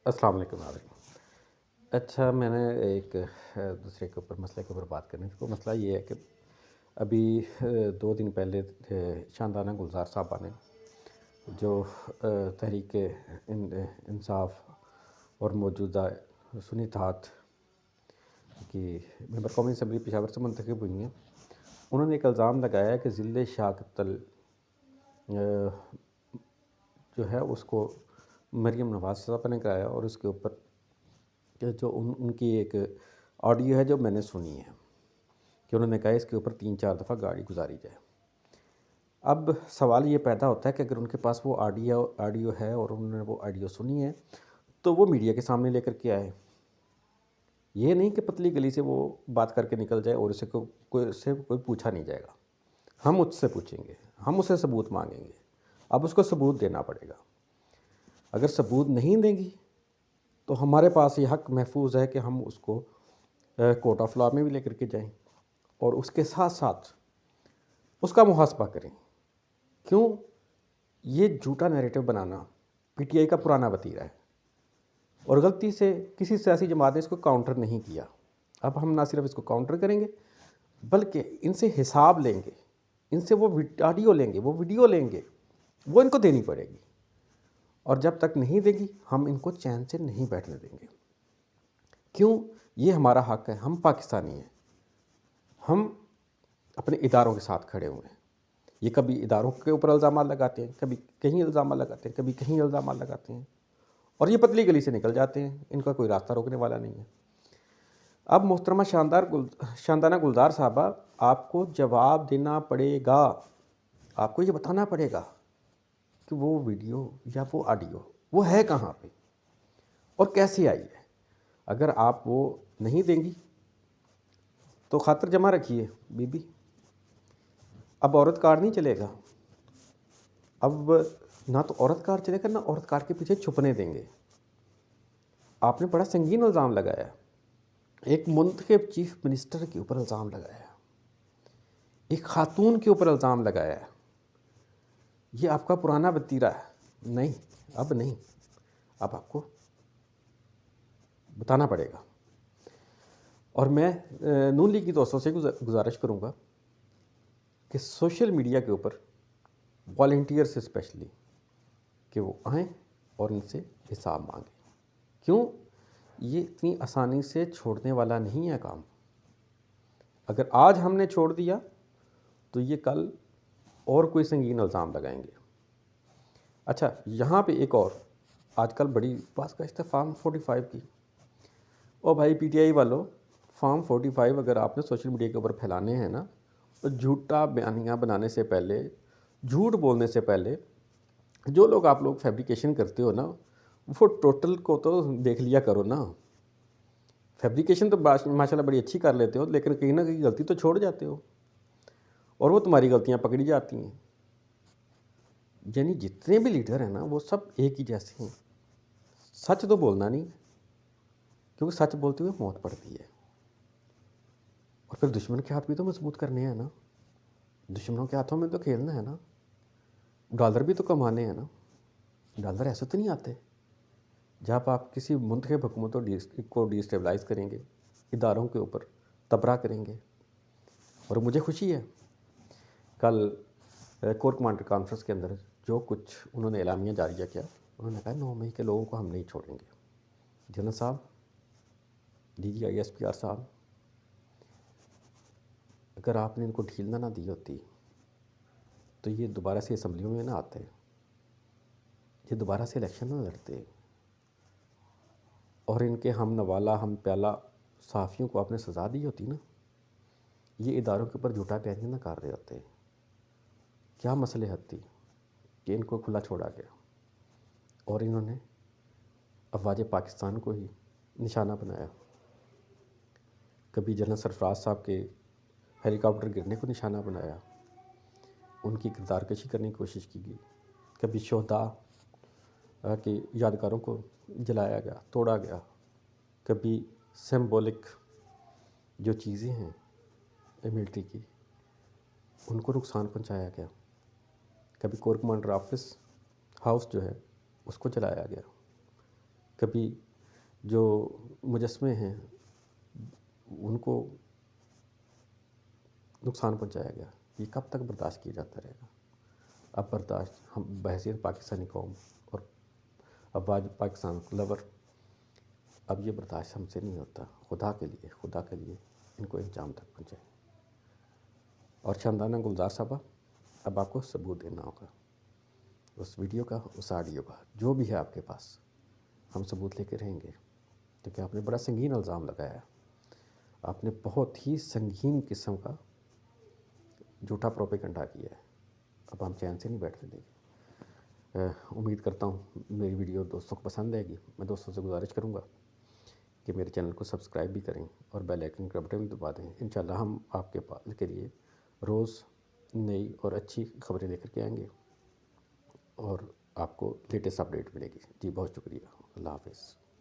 السلام علیکم ناظرین۔ اچھا، میں نے ایک دوسرے کے اوپر مسئلے کے اوپر بات کرنی تھی۔ وہ مسئلہ یہ ہے کہ ابھی 2 دن پہلے شاندانہ گلزار صاحبہ نے جو تحریک انصاف اور موجودہ سنی اتحاد کی ممبر قومی اسمبلی پشاور سے منتخب ہوئی ہیں، انہوں نے ایک الزام لگایا ہے کہ ضلع شاہ قتل جو ہے اس کو مریم نواز صاحبہ نے کرایا، اور اس کے اوپر جو ان کی ایک آڈیو ہے جو میں نے سنی ہے کہ انہوں نے کہا اس کے اوپر 3-4 دفعہ گاڑی گزاری جائے۔ اب سوال یہ پیدا ہوتا ہے کہ اگر ان کے پاس وہ آڈیو ہے اور انہوں نے وہ آڈیو سنی ہے تو وہ میڈیا کے سامنے لے کر کے آئے۔ یہ نہیں کہ پتلی گلی سے وہ بات کر کے نکل جائے اور اسے کوئی پوچھا نہیں جائے گا۔ ہم اس سے پوچھیں گے، ہم اسے ثبوت مانگیں گے۔ اب اس کو ثبوت دینا پڑے گا۔ اگر ثبوت نہیں دیں گی تو ہمارے پاس یہ حق محفوظ ہے کہ ہم اس کو کورٹ آف لاء میں بھی لے کر کے جائیں اور اس کے ساتھ ساتھ اس کا محاسبہ کریں۔ کیوں؟ یہ جھوٹا narrative banana P T I کا پرانا وتیرہ ہے، اور غلطی سے کسی سیاسی جماعت نے اس کو کاؤنٹر نہیں کیا۔ اب ہم نہ صرف اس کو کاؤنٹر کریں گے بلکہ ان سے حساب لیں گے، ان سے وہ آڈیو لیں گے، وہ ویڈیو لیں گے، وہ ان کو دینی پڑے گی، اور جب تک نہیں دے گی ہم ان کو چین سے نہیں بیٹھنے دیں گے۔ کیوں؟ یہ ہمارا حق ہے، ہم پاکستانی ہیں، ہم اپنے اداروں کے ساتھ کھڑے ہوئے ہیں۔ یہ کبھی اداروں کے اوپر الزامات لگاتے ہیں، کبھی کہیں الزامات لگاتے ہیں، کبھی کہیں الزامات لگاتے ہیں، اور یہ پتلی گلی سے نکل جاتے ہیں، ان کا کوئی راستہ روکنے والا نہیں ہے۔ اب محترمہ شاندانہ گلزار صاحبہ، آپ کو جواب دینا پڑے گا، آپ کو یہ بتانا پڑے گا کہ وہ ویڈیو یا وہ آڈیو وہ ہے کہاں پہ اور کیسے آئی ہے۔ اگر آپ وہ نہیں دیں گی تو خاطر جمع رکھیے بی بی، اب عورت کارڈ نہیں چلے گا۔ اب نہ تو عورت کارڈ چلے گا، نہ عورت کارڈ کے پیچھے چھپنے دیں گے۔ آپ نے بڑا سنگین الزام لگایا، ایک منتخب چیف منسٹر کے اوپر الزام لگایا، ایک خاتون کے اوپر الزام لگایا۔ یہ آپ کا پرانا وتیرہ ہے۔ نہیں، اب نہیں، اب آپ کو بتانا پڑے گا۔ اور میں نون لیگ کی دوستوں سے گزارش کروں گا کہ سوشل میڈیا کے اوپر والنٹیئر سے اسپیشلی کہ وہ آئیں اور ان سے حساب مانگیں۔ کیوں؟ یہ اتنی آسانی سے چھوڑنے والا نہیں ہے کام۔ اگر آج ہم نے چھوڑ دیا تو یہ کل اور کوئی سنگین الزام لگائیں گے۔ اچھا، یہاں پہ ایک اور آج کل بڑی بات کا فارم 45 کی۔ اور بھائی پی ٹی آئی والوں، فارم 45 اگر آپ نے سوشل میڈیا کے اوپر پھیلانے ہیں نا، تو جھوٹا بیانیہ بنانے سے پہلے، جھوٹ بولنے سے پہلے جو لوگ آپ لوگ فیبریکیشن کرتے ہو نا، وہ ٹوٹل کو تو دیکھ لیا کرو نا۔ فیبریکیشن تو ماشاءاللہ بڑی اچھی کر لیتے ہو، لیکن کہیں نہ کہیں غلطی تو چھوڑ جاتے ہو، اور وہ تمہاری غلطیاں پکڑی جاتی ہیں۔ یعنی جتنے بھی لیڈر ہیں نا وہ سب ایک ہی جیسے ہیں۔ سچ تو بولنا نہیں، کیونکہ سچ بولتے ہوئے موت پڑتی ہے۔ اور پھر دشمن کے ہاتھ بھی تو مضبوط کرنے ہیں نا، دشمنوں کے ہاتھوں میں تو کھیلنا ہے نا، ڈالر بھی تو کمانے ہیں نا۔ ڈالر ایسے تو نہیں آتے۔ جب آپ کسی منتخب حکومتوں کو ڈی اسٹیبلائز کریں گے، اداروں کے اوپر تبرہ کریں گے، اور مجھے خوشی ہے کل کور کمانڈر کانفرنس کے اندر جو کچھ انہوں نے اعلامیہ جاریہ کیا، انہوں نے کہا 9 مئی کے لوگوں کو ہم نہیں چھوڑیں گے۔ جنرل صاحب، D G I S P R صاحب، اگر آپ نے ان کو ڈھیل نہ دی ہوتی تو یہ دوبارہ سے اسمبلیوں میں نہ آتے، یہ دوبارہ سے الیکشن نہ لڑتے، اور ان کے ہم نوالا ہم پیالہ صحافیوں کو آپ نے سزا دی ہوتی نا، یہ اداروں کے اوپر جھوٹا بیانیہ نہ کر رہے ہوتے۔ کیا مصلحت تھی کہ ان کو کھلا چھوڑا گیا، اور انہوں نے افواج پاکستان کو ہی نشانہ بنایا۔ کبھی جنرل سرفراز صاحب کے ہیلی کاپٹر گرنے کو نشانہ بنایا، ان کی کردار کشی کرنے کی کوشش کی گئی۔ کبھی شہداء کی یادگاروں کو جلایا گیا، توڑا گیا۔ کبھی سمبولک جو چیزیں ہیں ملٹری کی، ان کو نقصان پہنچایا گیا۔ کبھی کور کمانڈر آفس ہاؤس جو ہے اس کو جلایا گیا۔ کبھی جو مجسمے ہیں ان کو نقصان پہنچایا گیا، یہ کب تک برداشت کیا جاتا رہے گا؟ اب برداشت ہم بحیثیت پاکستانی قوم اور افواج پاکستان لور، اب یہ برداشت ہم سے نہیں ہوتا۔ خدا کے لیے ان کو انجام تک پہنچائیں۔ اور شاندانہ گلزار صاحبہ، اب آپ کو ثبوت دینا ہوگا اس ویڈیو کا، اس آڈیو کا، جو بھی ہے آپ کے پاس، ہم ثبوت لے کے رہیں گے، کیونکہ آپ نے بڑا سنگین الزام لگایا ہے، آپ نے بہت ہی سنگین قسم کا جھوٹا پروپیگنڈا کیا ہے۔ اب ہم چین سے نہیں بیٹھنے دیں گے۔ امید کرتا ہوں میری ویڈیو دوستوں کو پسند آئے گی۔ میں دوستوں سے گزارش کروں گا کہ میرے چینل کو سبسکرائب بھی کریں اور بیل آئیکن کا بٹن بھی دبا دیں۔ انشاءاللہ ہم آپ کے لیے روز نئی اور اچھی خبریں لے کر کے آئیں گے اور آپ کو لیٹسٹ اپڈیٹ ملے گی۔ جی بہت شکریہ، اللہ حافظ۔